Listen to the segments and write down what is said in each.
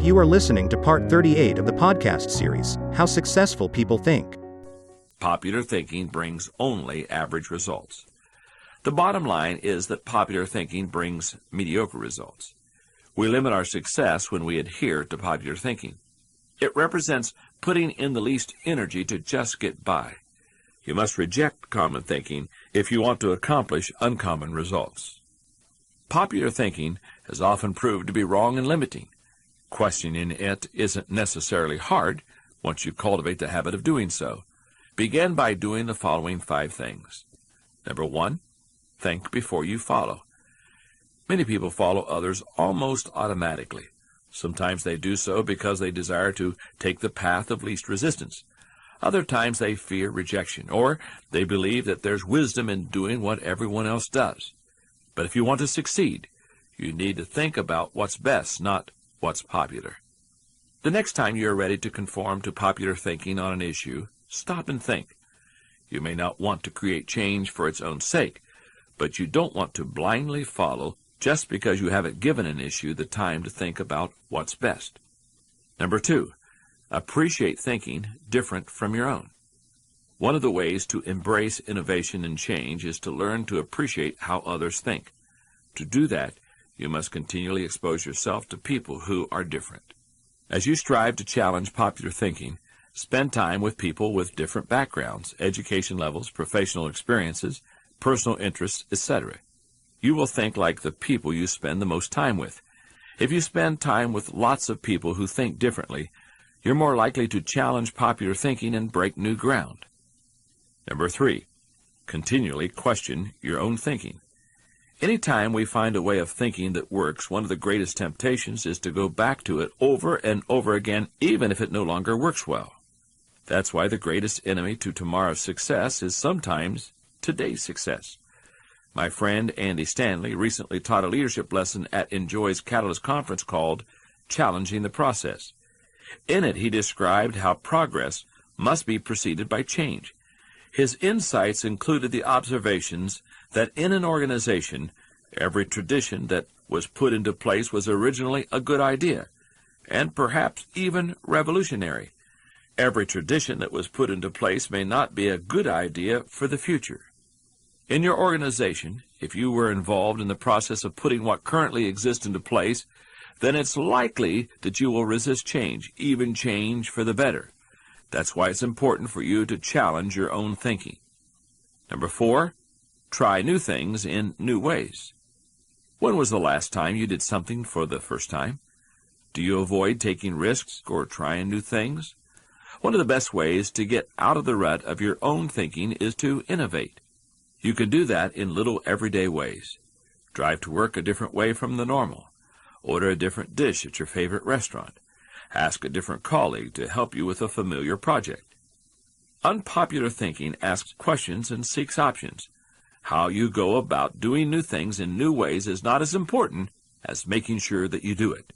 You are listening to part 38 of the podcast series, How Successful People Think. Popular thinking brings only average results. The bottom line is that popular thinking brings mediocre results. We limit our success when we adhere to popular thinking. It represents putting in the least energy to just get by. You must reject common thinking if you want to accomplish uncommon results. Popular thinking has often proved to be wrong and limiting. Questioning it isn't necessarily hard once you cultivate the habit of doing so. Begin by doing the following 5 things. Number 1, think before you follow. Many people follow others almost automatically. Sometimes they do so because they desire to take the path of least resistance. Other times they fear rejection, or they believe that there's wisdom in doing what everyone else does. But if you want to succeed, you need to think about what's best, not what's popular. The next time you are ready to conform to popular thinking on an issue, stop and think. You may not want to create change for its own sake, but you don't want to blindly follow just because you haven't given an issue the time to think about what's best. Number 2, appreciate thinking different from your own. One of the ways to embrace innovation and change is to learn to appreciate how others think. To do that, you must continually expose yourself to people who are different. As you strive to challenge popular thinking, spend time with people with different backgrounds, education levels, professional experiences, personal interests, etc. You will think like the people you spend the most time with. If you spend time with lots of people who think differently, you're more likely to challenge popular thinking and break new ground. Number 3, continually question your own thinking. Anytime we find a way of thinking that works, one of the greatest temptations is to go back to it over and over again, even if it no longer works well. That's why the greatest enemy to tomorrow's success is sometimes today's success. My friend Andy Stanley recently taught a leadership lesson at Enjoy's Catalyst Conference called Challenging the Process. In it, he described how progress must be preceded by change. His insights included the observations that in an organization, every tradition that was put into place was originally a good idea, and perhaps even revolutionary. Every tradition that was put into place may not be a good idea for the future. In your organization, if you were involved in the process of putting what currently exists into place, then it's likely that you will resist change, even change for the better. That's why it's important for you to challenge your own thinking. Number 4, try new things in new ways. When was the last time you did something for the first time? Do you avoid taking risks or trying new things? One of the best ways to get out of the rut of your own thinking is to innovate. You can do that in little everyday ways. Drive to work a different way from the normal. Order a different dish at your favorite restaurant. Ask a different colleague to help you with a familiar project. Unpopular thinking asks questions and seeks options. How you go about doing new things in new ways is not as important as making sure that you do it.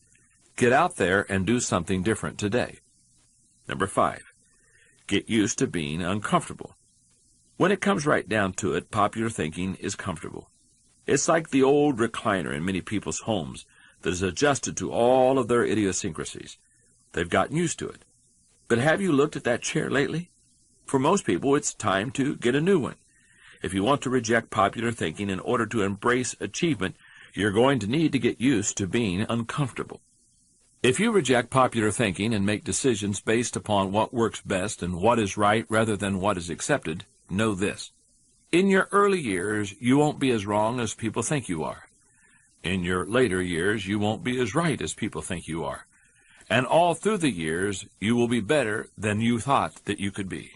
Get out there and do something different today. Number 5, get used to being uncomfortable. When it comes right down to it, popular thinking is comfortable. It's like the old recliner in many people's homes that is adjusted to all of their idiosyncrasies. They've gotten used to it. But have you looked at that chair lately? For most people, it's time to get a new one. If you want to reject popular thinking in order to embrace achievement, you're going to need to get used to being uncomfortable. If you reject popular thinking and make decisions based upon what works best and what is right rather than what is accepted, know this. In your early years, you won't be as wrong as people think you are. In your later years, you won't be as right as people think you are. And all through the years, you will be better than you thought that you could be.